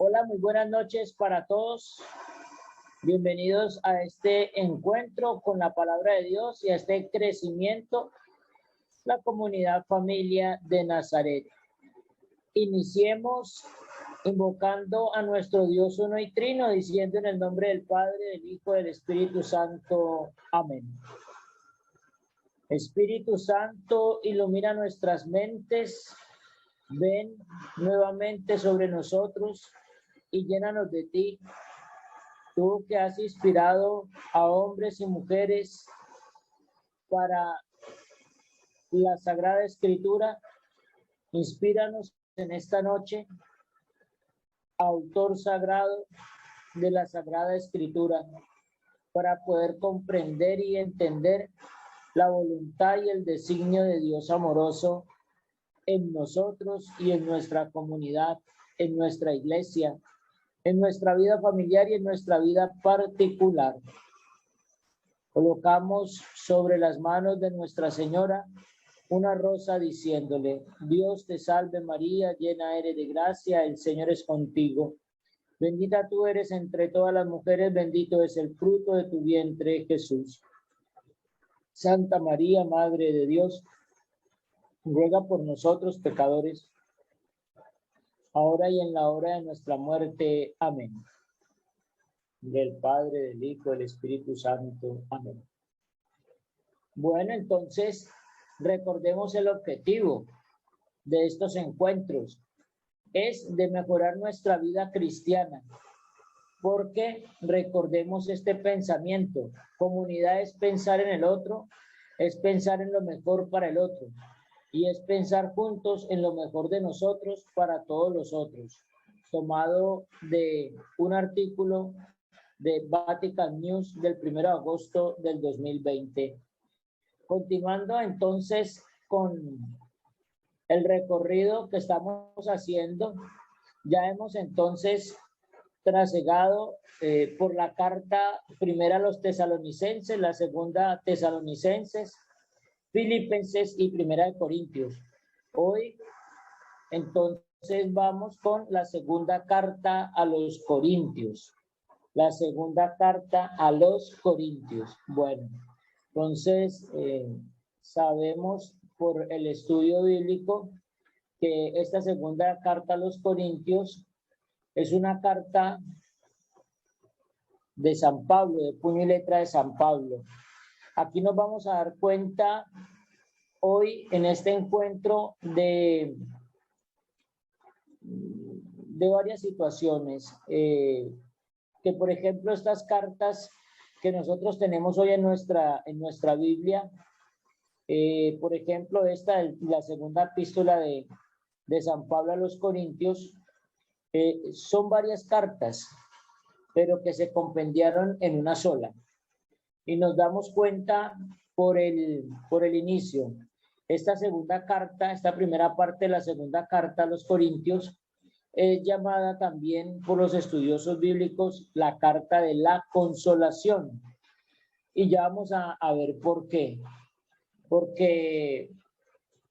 Hola, muy buenas noches para todos. Bienvenidos a este encuentro con la palabra de Dios y a este crecimiento, la comunidad familia de Nazaret. Iniciemos invocando a nuestro Dios uno y trino, diciendo en el nombre del Padre, del Hijo, del Espíritu Santo. Amén. Espíritu Santo, ilumina nuestras mentes, ven nuevamente sobre nosotros y llénanos de ti. Tú que has inspirado a hombres y mujeres para la Sagrada Escritura, inspíranos en esta noche, autor sagrado de la Sagrada Escritura, para poder comprender y entender la voluntad y el designio de Dios amoroso en nosotros y en nuestra comunidad, en nuestra iglesia, en nuestra vida familiar y en nuestra vida particular. Colocamos sobre las manos de Nuestra Señora una rosa diciéndole: Dios te salve María, llena eres de gracia, el Señor es contigo. Bendita tú eres entre todas las mujeres, bendito es el fruto de tu vientre, Jesús. Santa María, Madre de Dios, ruega por nosotros pecadores, ahora y en la hora de nuestra muerte. Amén. Del Padre, del Hijo, del Espíritu Santo. Amén. Bueno, entonces, recordemos el objetivo de estos encuentros. Es de mejorar nuestra vida cristiana, porque recordemos este pensamiento. Comunidad es pensar en el otro, es pensar en lo mejor para el otro, y es pensar juntos en lo mejor de nosotros para todos los otros. Tomado de un artículo de Vatican News del 1 de agosto del 2020. Continuando entonces con el recorrido que estamos haciendo, ya hemos entonces trasegado por la carta primera a los tesalonicenses, la segunda a tesalonicenses, Filipenses y primera de Corintios. Hoy entonces vamos con la segunda carta a los Corintios. La segunda carta a los Corintios. Bueno, entonces sabemos por el estudio bíblico que esta segunda carta a los Corintios es una carta de San Pablo, de puño y letra de San Pablo. Aquí nos vamos a dar cuenta hoy en este encuentro de varias situaciones. Que por ejemplo estas cartas que nosotros tenemos hoy en nuestra Biblia, por ejemplo esta, la segunda epístola de San Pablo a los Corintios, son varias cartas, pero que se compendiaron en una sola. Y nos damos cuenta por el inicio. Esta segunda carta, esta primera parte de la segunda carta a los Corintios, es llamada también por los estudiosos bíblicos la carta de la consolación. Y ya vamos a ver por qué. Porque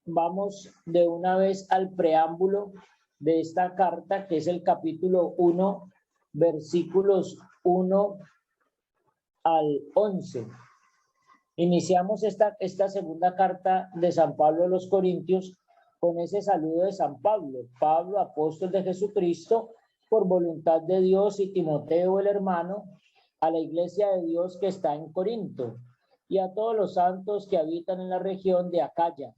vamos de una vez al preámbulo de esta carta, que es el capítulo 1, versículos 1 al 11. Iniciamos esta segunda carta de San Pablo a los Corintios con ese saludo de San Pablo. Pablo, apóstol de Jesucristo, por voluntad de Dios, y Timoteo, el hermano, a la iglesia de Dios que está en Corinto, y a todos los santos que habitan en la región de Acaya.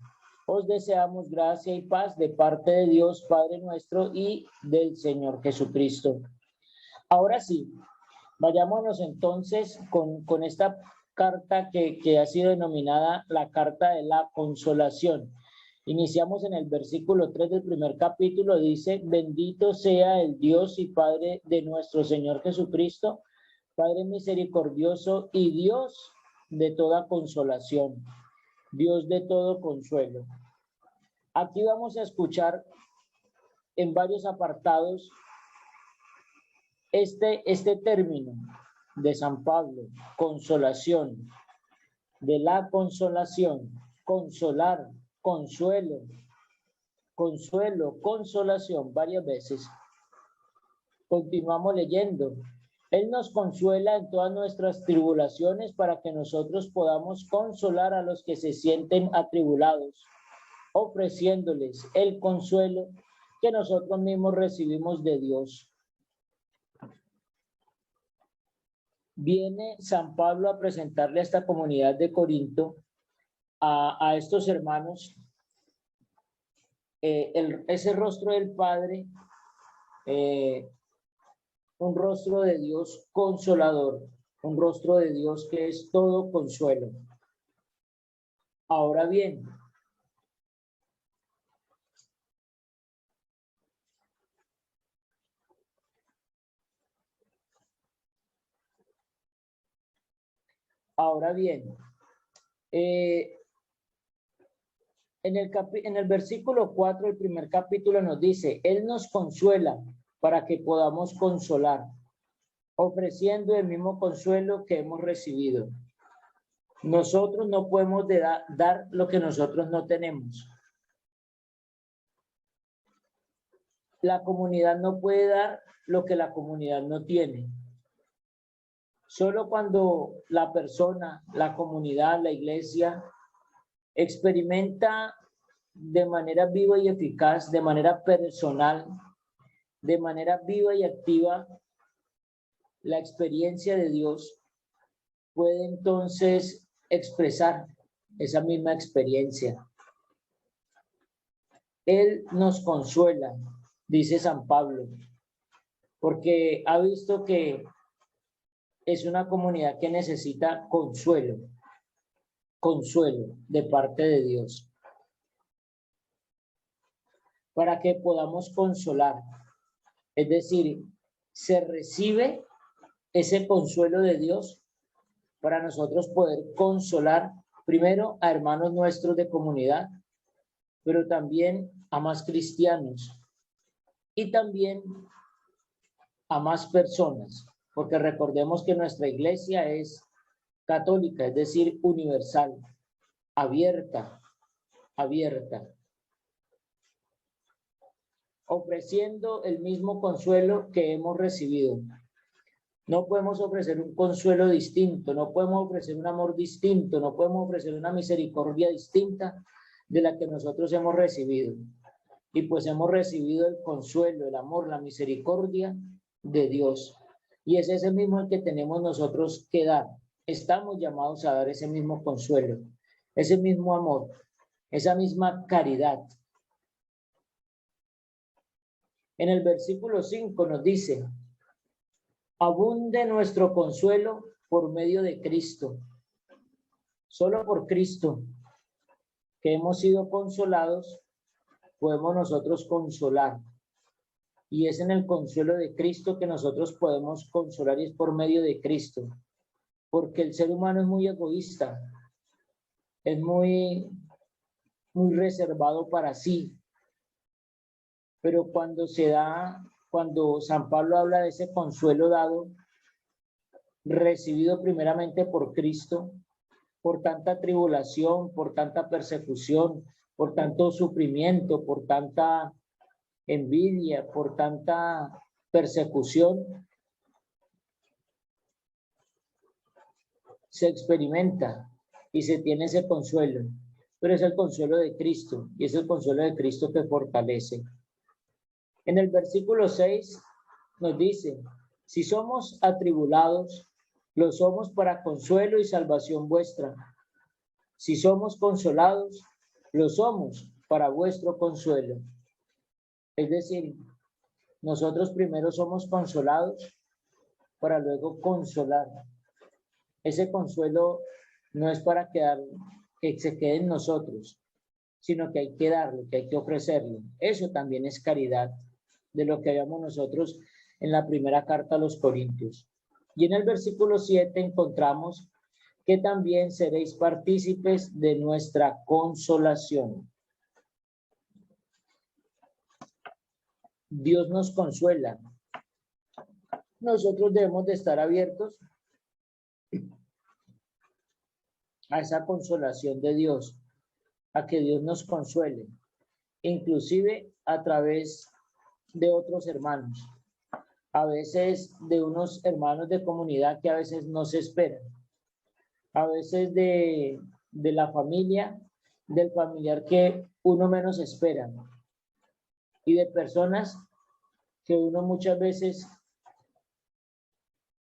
Os deseamos gracia y paz de parte de Dios, Padre nuestro, y del Señor Jesucristo. Ahora sí, vayámonos entonces con esta carta que ha sido denominada la carta de la consolación. Iniciamos en el versículo 3 del primer capítulo. Dice: bendito sea el Dios y Padre de nuestro Señor Jesucristo, Padre misericordioso y Dios de toda consolación, Dios de todo consuelo. Aquí vamos a escuchar en varios apartados este término de San Pablo: consolación, de la consolación, consolar, consuelo, consolación, varias veces. Continuamos leyendo. Él nos consuela en todas nuestras tribulaciones para que nosotros podamos consolar a los que se sienten atribulados, ofreciéndoles el consuelo que nosotros mismos recibimos de Dios. Viene San Pablo a presentarle a esta comunidad de Corinto, a estos hermanos, ese rostro del Padre, un rostro de Dios consolador, un rostro de Dios que es todo consuelo. Ahora bien, en el versículo 4, el primer capítulo nos dice, Él nos consuela para que podamos consolar, ofreciendo el mismo consuelo que hemos recibido. Nosotros no podemos dar lo que nosotros no tenemos. La comunidad no puede dar lo que la comunidad no tiene. Solo cuando la persona, la comunidad, la iglesia experimenta de manera viva y eficaz, de manera personal, de manera viva y activa la experiencia de Dios, puede entonces expresar esa misma experiencia. Él nos consuela, dice San Pablo, porque ha visto que es una comunidad que necesita consuelo de parte de Dios, para que podamos consolar. Es decir, se recibe ese consuelo de Dios para nosotros poder consolar primero a hermanos nuestros de comunidad, pero también a más cristianos y también a más personas, porque recordemos que nuestra iglesia es católica, es decir, universal, abierta, ofreciendo el mismo consuelo que hemos recibido. No podemos ofrecer un consuelo distinto, no podemos ofrecer un amor distinto, no podemos ofrecer una misericordia distinta de la que nosotros hemos recibido. Y pues hemos recibido el consuelo, el amor, la misericordia de Dios. Y es ese mismo el que tenemos nosotros que dar. Estamos llamados a dar ese mismo consuelo, ese mismo amor, esa misma caridad. En el versículo 5 nos dice, abunde nuestro consuelo por medio de Cristo. Solo por Cristo, que hemos sido consolados, podemos nosotros consolar. Y es en el consuelo de Cristo que nosotros podemos consolar y es por medio de Cristo. Porque el ser humano es muy egoísta, es muy reservado para sí. Pero cuando San Pablo habla de ese consuelo dado, recibido primeramente por Cristo, por tanta tribulación, por tanta persecución, por tanto sufrimiento, por tanta envidia, por tanta persecución, se experimenta y se tiene ese consuelo, pero es el consuelo de Cristo y es el consuelo de Cristo que fortalece. En el versículo 6 nos dice, si somos atribulados, lo somos para consuelo y salvación vuestra. Si somos consolados, lo somos para vuestro consuelo. Es decir, nosotros primero somos consolados para luego consolar. Ese consuelo no es para que se quede en nosotros, sino que hay que darlo, que hay que ofrecerlo. Eso también es caridad, de lo que habíamos nosotros en la primera carta a los Corintios. Y en el versículo 7 encontramos que también seréis partícipes de nuestra consolación. Dios nos consuela. Nosotros debemos de estar abiertos a esa consolación de Dios, a que Dios nos consuele, inclusive a través de otros hermanos. a veces de unos hermanos de comunidad que a veces no se esperan, a veces de la familia, del familiar que uno menos espera, y de personas que uno muchas veces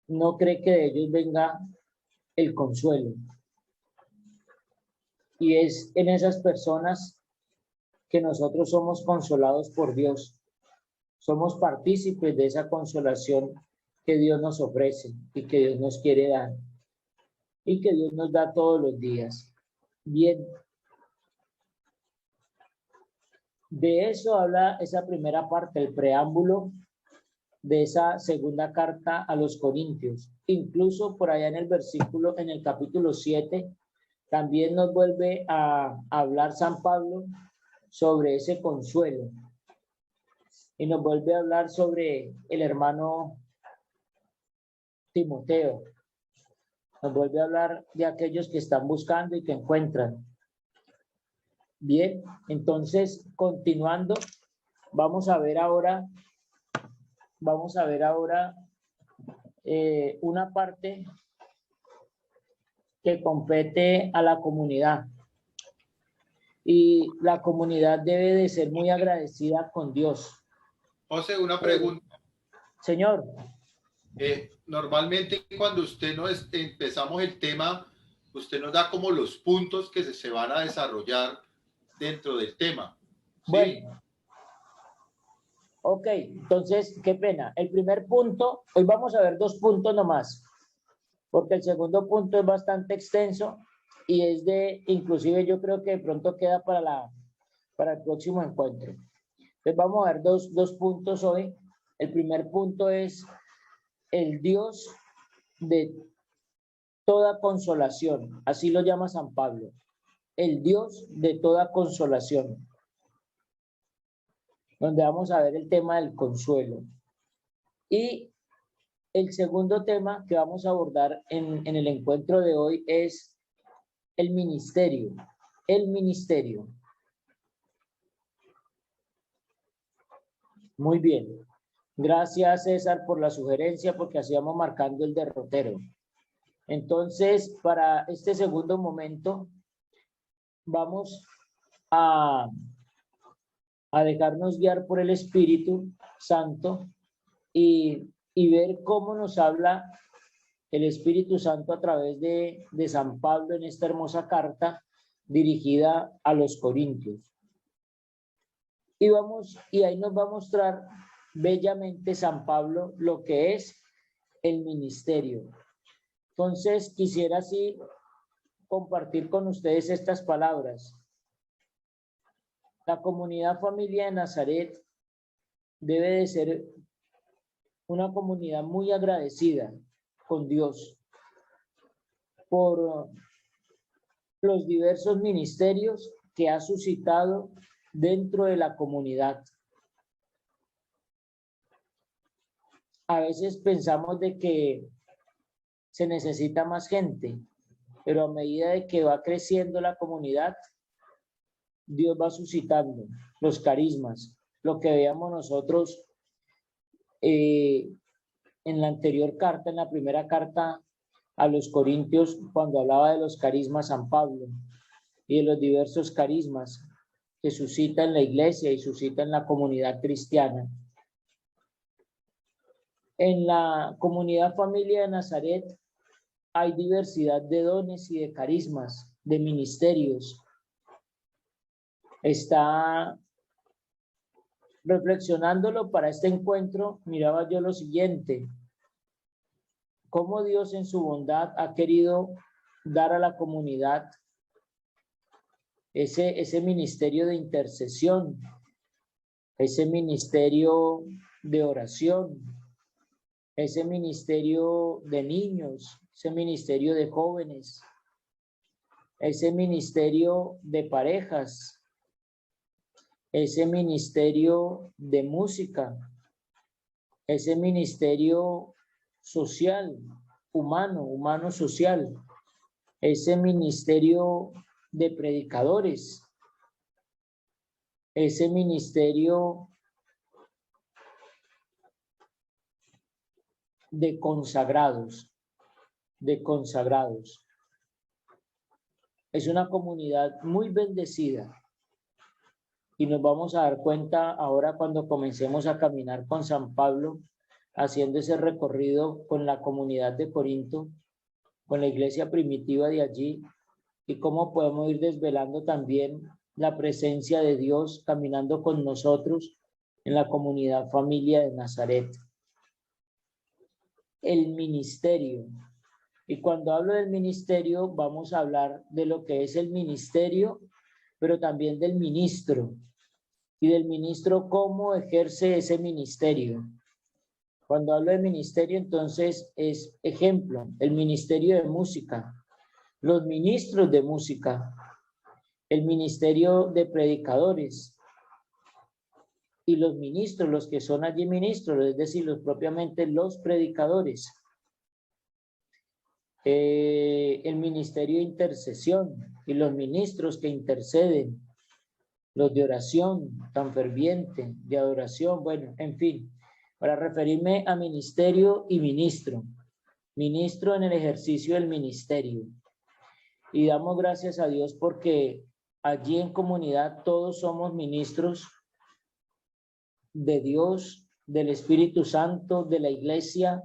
no cree que de ellos venga el consuelo. Y es en esas personas que nosotros somos consolados por Dios. Somos partícipes de esa consolación que Dios nos ofrece y que Dios nos quiere dar y que Dios nos da todos los días. Bien, de eso habla esa primera parte, el preámbulo de esa segunda carta a los Corintios. Incluso por allá en el versículo, en el capítulo 7, también nos vuelve a hablar San Pablo sobre ese consuelo. Y nos vuelve a hablar sobre el hermano Timoteo. Nos vuelve a hablar de aquellos que están buscando y que encuentran. Bien, entonces, continuando, vamos a ver ahora una parte que compete a la comunidad. Y la comunidad debe de ser muy agradecida con Dios. José, una pregunta. Señor. Normalmente cuando usted empezamos el tema, usted nos da como los puntos que se van a desarrollar dentro del tema. ¿Sí? Bueno. Ok, entonces, qué pena. El primer punto, hoy vamos a ver 2 puntos nomás, porque el segundo punto es bastante extenso y es inclusive yo creo que de pronto queda para el próximo encuentro. Entonces vamos a ver dos puntos hoy. El primer punto es el Dios de toda consolación, así lo llama San Pablo, el Dios de toda consolación, donde vamos a ver el tema del consuelo. Y el segundo tema que vamos a abordar en el encuentro de hoy es el ministerio. El ministerio. Muy bien. Gracias, César, por la sugerencia, porque así vamos marcando el derrotero. Entonces, para este segundo momento, vamos a dejarnos guiar por el Espíritu Santo y ver cómo nos habla el Espíritu Santo a través de San Pablo en esta hermosa carta dirigida a los Corintios. Y ahí nos va a mostrar bellamente San Pablo lo que es el ministerio. Entonces, quisiera así compartir con ustedes estas palabras. La comunidad familia de Nazaret debe de ser una comunidad muy agradecida con Dios por los diversos ministerios que ha suscitado dentro de la comunidad. A veces pensamos de que se necesita más gente, pero a medida de que va creciendo la comunidad, Dios va suscitando los carismas, lo que veíamos nosotros en la anterior carta, en la primera carta a los Corintios, cuando hablaba de los carismas San Pablo y de los diversos carismas que suscita en la iglesia y suscita en la comunidad cristiana. En la comunidad familia de Nazaret hay diversidad de dones y de carismas, de ministerios. Está reflexionándolo para este encuentro, miraba yo lo siguiente: cómo Dios en su bondad ha querido dar a la comunidad ese ministerio de intercesión, ese ministerio de oración, ese ministerio de niños, ese ministerio de jóvenes, ese ministerio de parejas, ese ministerio de música, ese ministerio social, humano social, ese ministerio de predicadores, ese ministerio de consagrados, de consagrados. Es una comunidad muy bendecida y nos vamos a dar cuenta ahora cuando comencemos a caminar con San Pablo, haciendo ese recorrido con la comunidad de Corinto, con la iglesia primitiva de allí, y cómo podemos ir desvelando también la presencia de Dios caminando con nosotros en la comunidad familia de Nazaret. El ministerio. Y cuando hablo del ministerio, vamos a hablar de lo que es el ministerio, pero también del ministro. Y del ministro, cómo ejerce ese ministerio. Cuando hablo de ministerio, entonces es ejemplo, el ministerio de música, los ministros de música, el ministerio de predicadores y los ministros, los que son allí ministros, es decir, propiamente los predicadores. El ministerio de intercesión y los ministros que interceden, los de oración tan ferviente, de adoración, bueno, en fin, para referirme a ministerio y ministro, ministro en el ejercicio del ministerio. Y damos gracias a Dios porque allí en comunidad todos somos ministros de Dios, del Espíritu Santo, de la iglesia,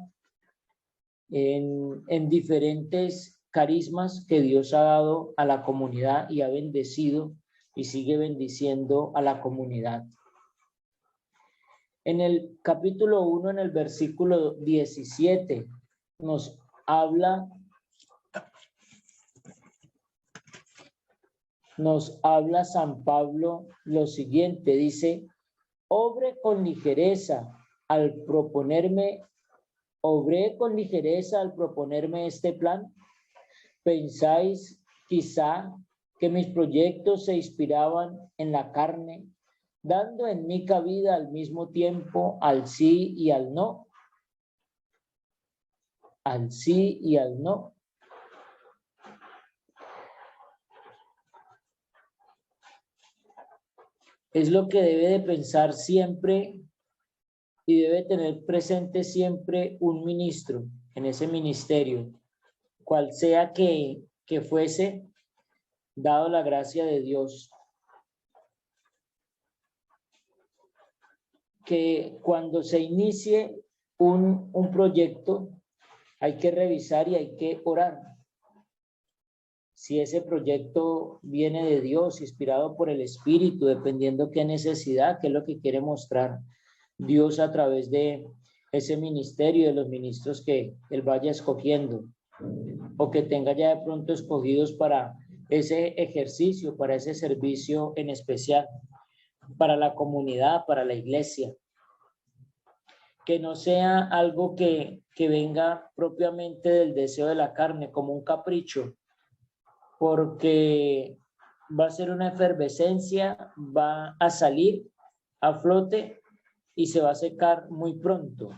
en diferentes carismas que Dios ha dado a la comunidad y ha bendecido y sigue bendiciendo a la comunidad. En el capítulo 1, en el versículo 17, nos habla San Pablo lo siguiente, dice: obré con ligereza al proponerme este plan. ¿Pensáis quizá que mis proyectos se inspiraban en la carne, dando en mí cabida al mismo tiempo al sí y al no? Al sí y al no. Es lo que debe de pensar siempre y debe tener presente siempre un ministro en ese ministerio, cual sea que fuese, dado la gracia de Dios. Que cuando se inicie un proyecto, hay que revisar y hay que orar. Si ese proyecto viene de Dios, inspirado por el Espíritu, dependiendo qué necesidad, qué es lo que quiere mostrar Dios a través de ese ministerio, de los ministros que Él vaya escogiendo, o que tenga ya de pronto escogidos para ese ejercicio, para ese servicio en especial, para la comunidad, para la iglesia. Que no sea algo que venga propiamente del deseo de la carne, como un capricho, porque va a ser una efervescencia, va a salir a flote y se va a secar muy pronto.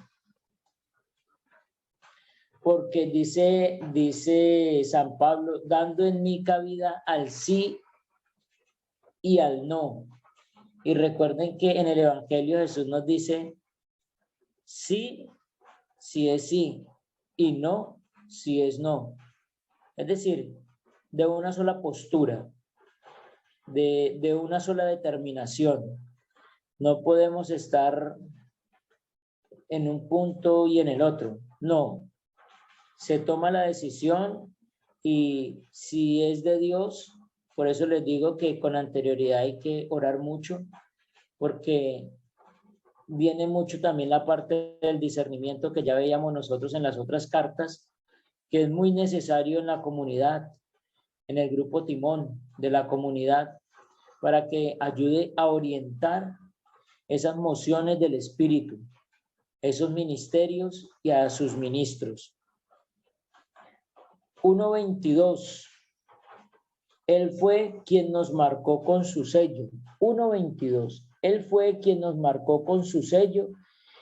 Porque dice San Pablo, dando en mí cabida al sí y al no. Y recuerden que en el Evangelio Jesús nos dice sí, si es sí, y no, si es no. Es decir, de una sola postura, de una sola determinación. No podemos estar en un punto y en el otro. No, se toma la decisión y si es de Dios, por eso les digo que con anterioridad hay que orar mucho, porque viene mucho también la parte del discernimiento que ya veíamos nosotros en las otras cartas, que es muy necesario en la comunidad, en el grupo timón de la comunidad, para que ayude a orientar esas mociones del Espíritu, esos ministerios y a sus ministros. 1:22. Él fue quien nos marcó con su sello. 1:22. Él fue quien nos marcó con su sello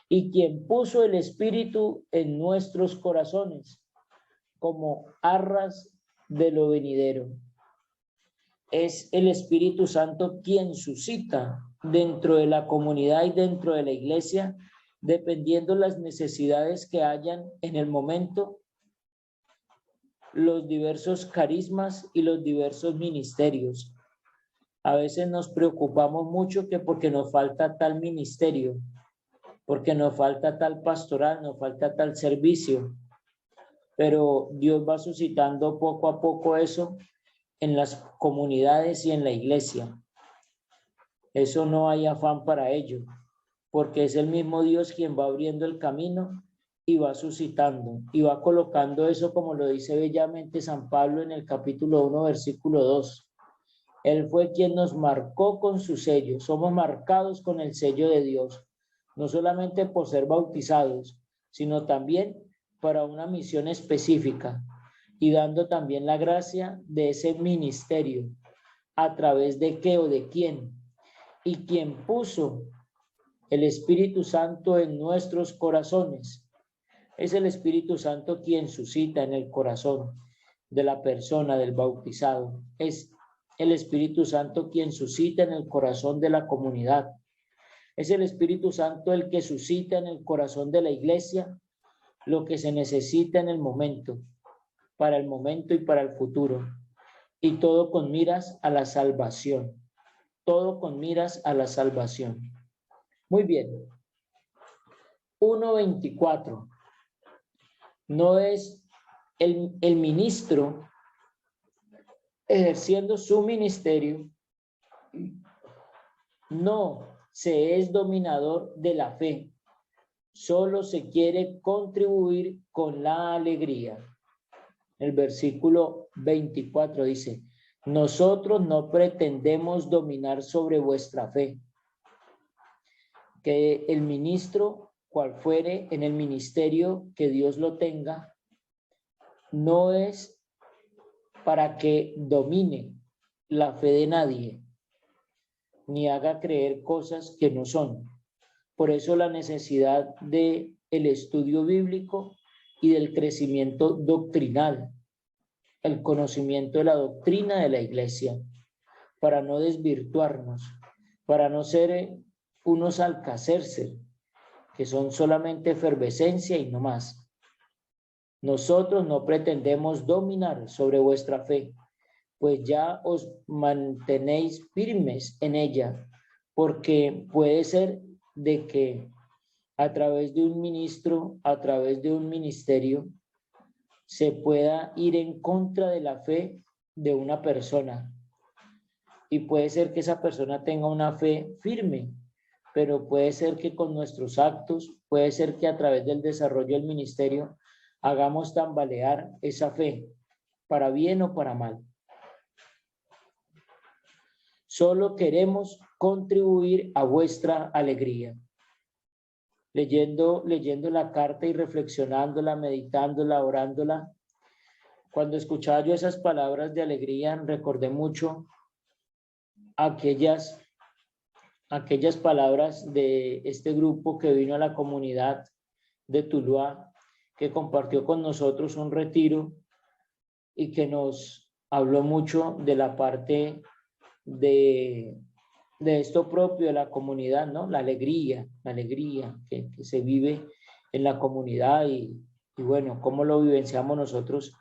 y quien puso el Espíritu en nuestros corazones como arras de lo venidero. Es el Espíritu Santo quien suscita dentro de la comunidad y dentro de la iglesia dependiendo las necesidades que hayan en el momento, los diversos carismas y los diversos ministerios. A veces nos preocupamos mucho que porque nos falta tal ministerio, porque nos falta tal pastoral, nos falta tal servicio, pero Dios va suscitando poco a poco eso en las comunidades y en la iglesia. Eso no hay afán para ello, porque es el mismo Dios quien va abriendo el camino y va suscitando y va colocando eso, como lo dice bellamente San Pablo en el capítulo 1, versículo 2. Él fue quien nos marcó con su sello. Somos marcados con el sello de Dios, no solamente por ser bautizados, sino también para una misión específica y dando también la gracia de ese ministerio. ¿A través de qué o de quién? Y quien puso el Espíritu Santo en nuestros corazones. Es el Espíritu Santo quien suscita en el corazón de la persona, del bautizado. Es el Espíritu Santo quien suscita en el corazón de la comunidad. Es el Espíritu Santo el que suscita en el corazón de la iglesia lo que se necesita en el momento, para el momento y para el futuro. Y todo con miras a la salvación. Todo con miras a la salvación. Muy bien. 1:24. No es el ministro ejerciendo su ministerio, no se es dominador de la fe, solo se quiere contribuir con la alegría. El versículo 24 dice: nosotros no pretendemos dominar sobre vuestra fe. Que el ministro, cual fuere en el ministerio que Dios lo tenga, no es para que domine la fe de nadie, ni haga creer cosas que no son. Por eso la necesidad del estudio bíblico y del crecimiento doctrinal, el conocimiento de la doctrina de la iglesia, para no desvirtuarnos, para no ser unos alcacercer, que son solamente efervescencia y no más. Nosotros no pretendemos dominar sobre vuestra fe, pues ya os mantenéis firmes en ella, porque puede ser de que a través de un ministro, a través de un ministerio, se pueda ir en contra de la fe de una persona. Y puede ser que esa persona tenga una fe firme, pero puede ser que con nuestros actos, puede ser que a través del desarrollo del ministerio, hagamos tambalear esa fe, para bien o para mal. Solo queremos contribuir a vuestra alegría. Leyendo la carta y reflexionándola, meditándola, orándola, cuando escuchaba yo esas palabras de alegría, recordé mucho aquellas palabras de este grupo que vino a la comunidad de Tuluá, que compartió con nosotros un retiro y que nos habló mucho de la parte de esto propio de la comunidad, ¿no? La alegría que se vive en la comunidad y bueno, cómo lo vivenciamos nosotros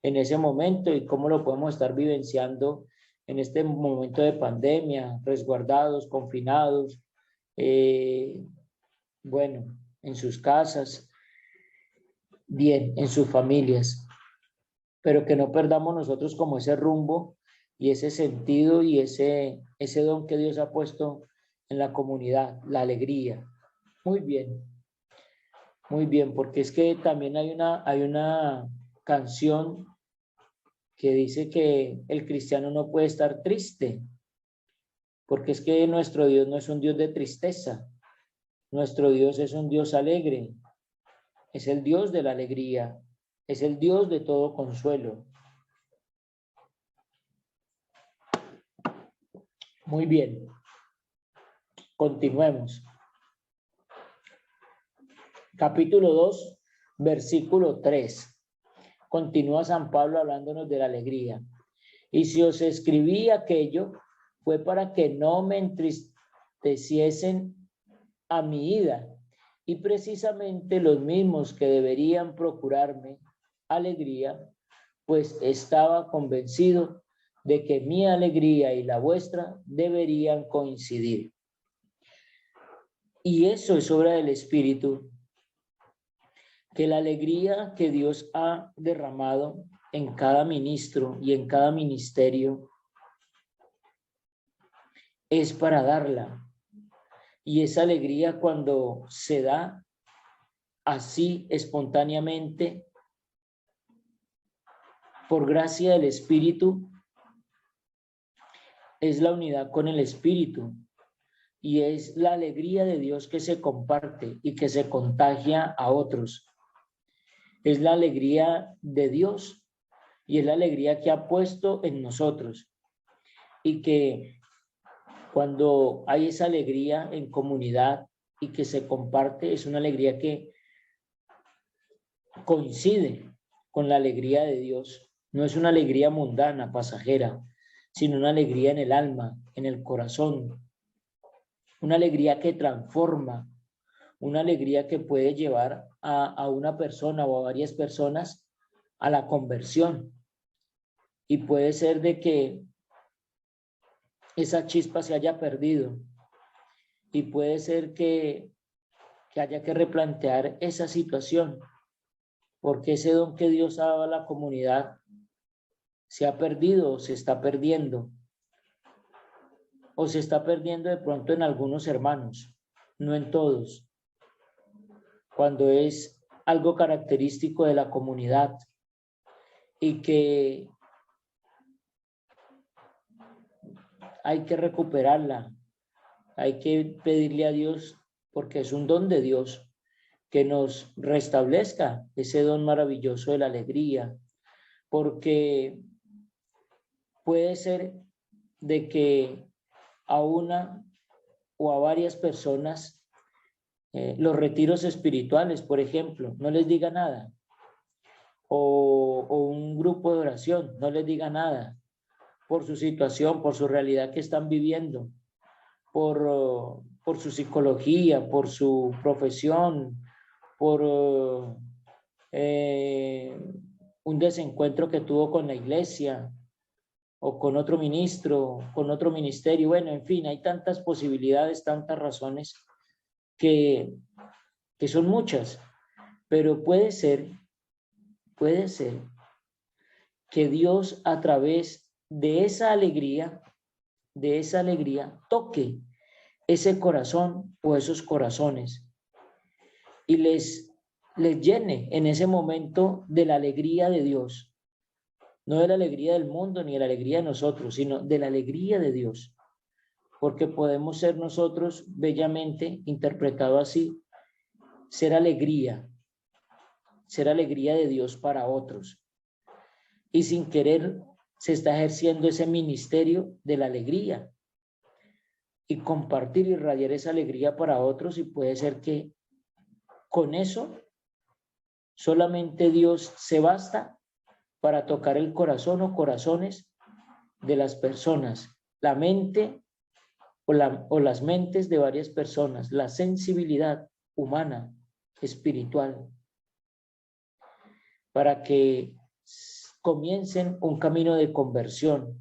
en ese momento y cómo lo podemos estar vivenciando en este momento de pandemia, resguardados, confinados, bueno, en sus casas, bien, en sus familias, pero que no perdamos nosotros como ese rumbo y ese sentido y ese don que Dios ha puesto en la comunidad, la alegría. Muy bien, porque es que también hay una canción que dice que el cristiano no puede estar triste, porque es que nuestro Dios no es un Dios de tristeza, nuestro Dios es un Dios alegre, es el Dios de la alegría, es el Dios de todo consuelo. Muy bien, continuemos. Capítulo 2, versículo 3. Continúa San Pablo hablándonos de la alegría. Y si os escribí aquello, fue para que no me entristeciesen a mi ida Y precisamente los mismos que deberían procurarme alegría, pues estaba convencido de que mi alegría y la vuestra deberían coincidir. Y eso es obra del Espíritu, que la alegría que Dios ha derramado en cada ministro y en cada ministerio es para darla. Y esa alegría, cuando se da así espontáneamente, por gracia del Espíritu, es la unidad con el Espíritu y es la alegría de Dios que se comparte y que se contagia a otros. Es la alegría de Dios y es la alegría que ha puesto en nosotros, y que cuando hay esa alegría en comunidad y que se comparte, es una alegría que coincide con la alegría de Dios. No es una alegría mundana, pasajera, sino una alegría en el alma, en el corazón, una alegría que transforma, una alegría que puede llevar a una persona o a varias personas a la conversión. Y puede ser de que esa chispa se haya perdido, y puede ser que haya que replantear esa situación, porque ese don que Dios ha dado a la comunidad se ha perdido o se está perdiendo, o se está perdiendo de pronto en algunos hermanos, no en todos, cuando es algo característico de la comunidad y que hay que recuperarla, hay que pedirle a Dios, porque es un don de Dios, que nos restablezca ese don maravilloso de la alegría, porque puede ser de que a una o a varias personas los retiros espirituales, por ejemplo, no les diga nada, o un grupo de oración no les diga nada por su situación, por su realidad que están viviendo, por su psicología, por su profesión, por un desencuentro que tuvo con la iglesia o con otro ministro, con otro ministerio. Bueno, en fin, hay tantas posibilidades, tantas razones que son muchas, pero puede ser que Dios, a través de esa alegría, toque ese corazón o esos corazones y les llene en ese momento de la alegría de Dios, no de la alegría del mundo ni de la alegría de nosotros, sino de la alegría de Dios, porque podemos ser nosotros, bellamente interpretado así, ser alegría de Dios para otros, y sin querer se está ejerciendo ese ministerio de la alegría y compartir y irradiar esa alegría para otros, y puede ser que con eso solamente Dios se basta para tocar el corazón o corazones de las personas, la mente o las mentes de varias personas, la sensibilidad humana, espiritual, para que comiencen un camino de conversión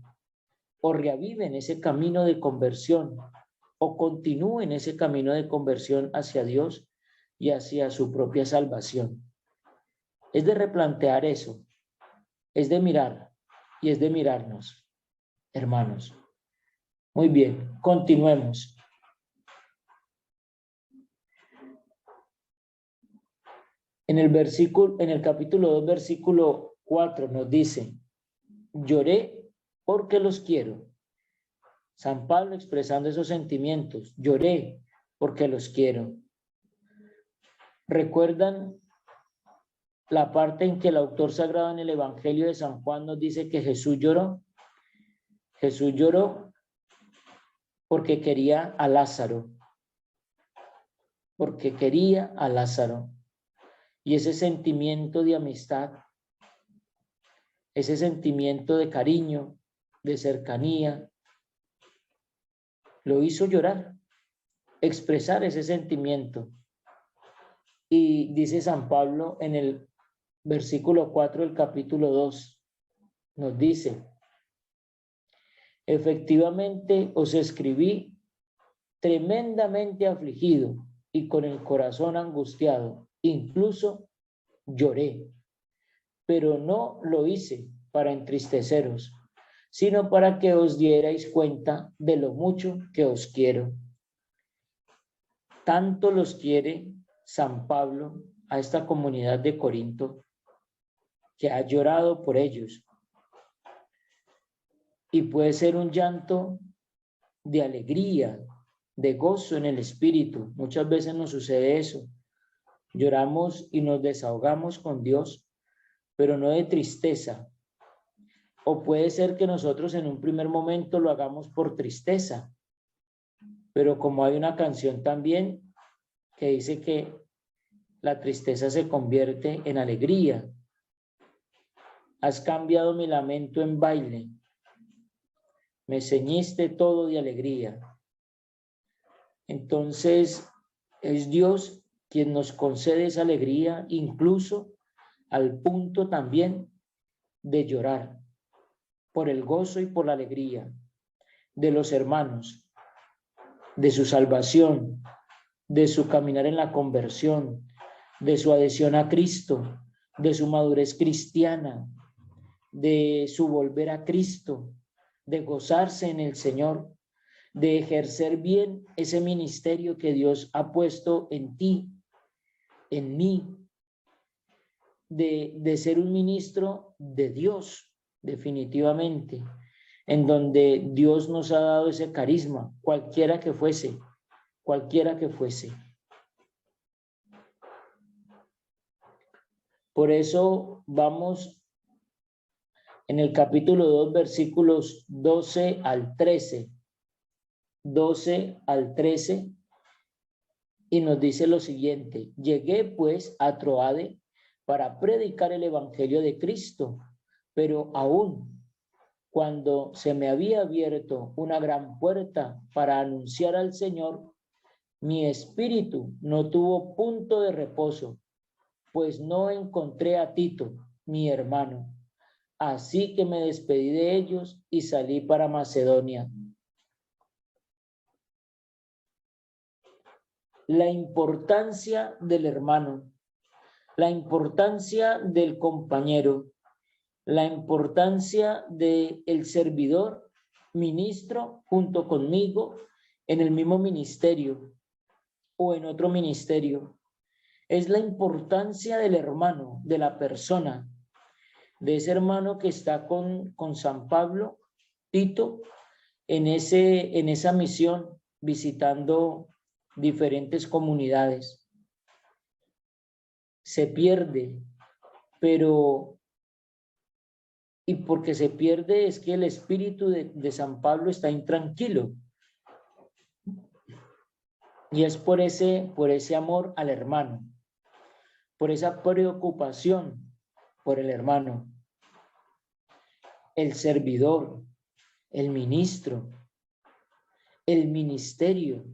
o reaviven ese camino de conversión o continúen ese camino de conversión hacia Dios y hacia su propia salvación. Es de replantear eso, es de mirar y es de mirarnos, hermanos. Muy bien, continuemos. En el capítulo 2, versículo 4 nos dice: lloré porque los quiero. San Pablo expresando esos sentimientos: lloré porque los quiero. ¿Recuerdan la parte en que el autor sagrado en el Evangelio de San Juan nos dice que Jesús lloró? Jesús lloró porque quería a Lázaro. Porque quería a Lázaro. Y ese sentimiento de amistad, ese sentimiento de cariño, de cercanía, lo hizo llorar, expresar ese sentimiento. Y dice San Pablo en el versículo 4 del capítulo 2, nos dice: efectivamente os escribí tremendamente afligido y con el corazón angustiado, incluso lloré, pero no lo hice para entristeceros, sino para que os dierais cuenta de lo mucho que os quiero. Tanto los quiere San Pablo a esta comunidad de Corinto, que ha llorado por ellos. Y puede ser un llanto de alegría, de gozo en el espíritu. Muchas veces nos sucede eso. Lloramos y nos desahogamos con Dios, pero no de tristeza. O puede ser que nosotros en un primer momento lo hagamos por tristeza, pero como hay una canción también que dice que la tristeza se convierte en alegría. Has cambiado mi lamento en baile, me ceñiste todo de alegría. Entonces es Dios quien nos concede esa alegría, incluso al punto también de llorar por el gozo y por la alegría de los hermanos, de su salvación, de su caminar en la conversión, de su adhesión a Cristo, de su madurez cristiana, de su volver a Cristo, de gozarse en el Señor, de ejercer bien ese ministerio que Dios ha puesto en ti, en mí, de ser un ministro de Dios, definitivamente, en donde Dios nos ha dado ese carisma, cualquiera que fuese, cualquiera que fuese. Por eso vamos en el capítulo 2, versículos 12 al 13. 12 al 13, y nos dice lo siguiente: llegué pues a Troade para predicar el evangelio de Cristo, pero aún cuando se me había abierto una gran puerta para anunciar al Señor, mi espíritu no tuvo punto de reposo, pues no encontré a Tito, mi hermano. Así que me despedí de ellos y salí para Macedonia. La importancia del hermano, la importancia del compañero, la importancia del servidor, ministro junto conmigo en el mismo ministerio o en otro ministerio. Es la importancia del hermano, de la persona, de ese hermano que está con San Pablo, Tito, en esa misión, visitando diferentes comunidades. Se pierde, pero, y porque se pierde es que el espíritu de San Pablo está intranquilo. Y es por ese amor al hermano, por esa preocupación por el hermano, el servidor, el ministro, el ministerio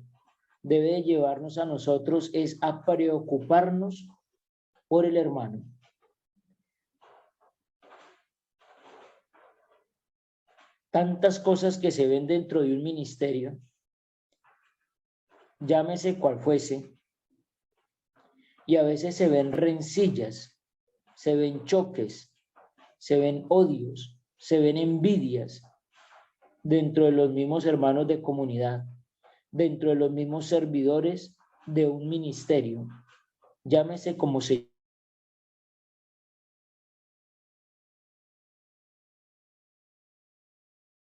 debe llevarnos a nosotros es a preocuparnos por el hermano. Tantas cosas que se ven dentro de un ministerio, llámese cual fuese, y a veces se ven rencillas, se ven choques, se ven odios, se ven envidias dentro de los mismos hermanos de comunidad, dentro de los mismos servidores de un ministerio, llámese como se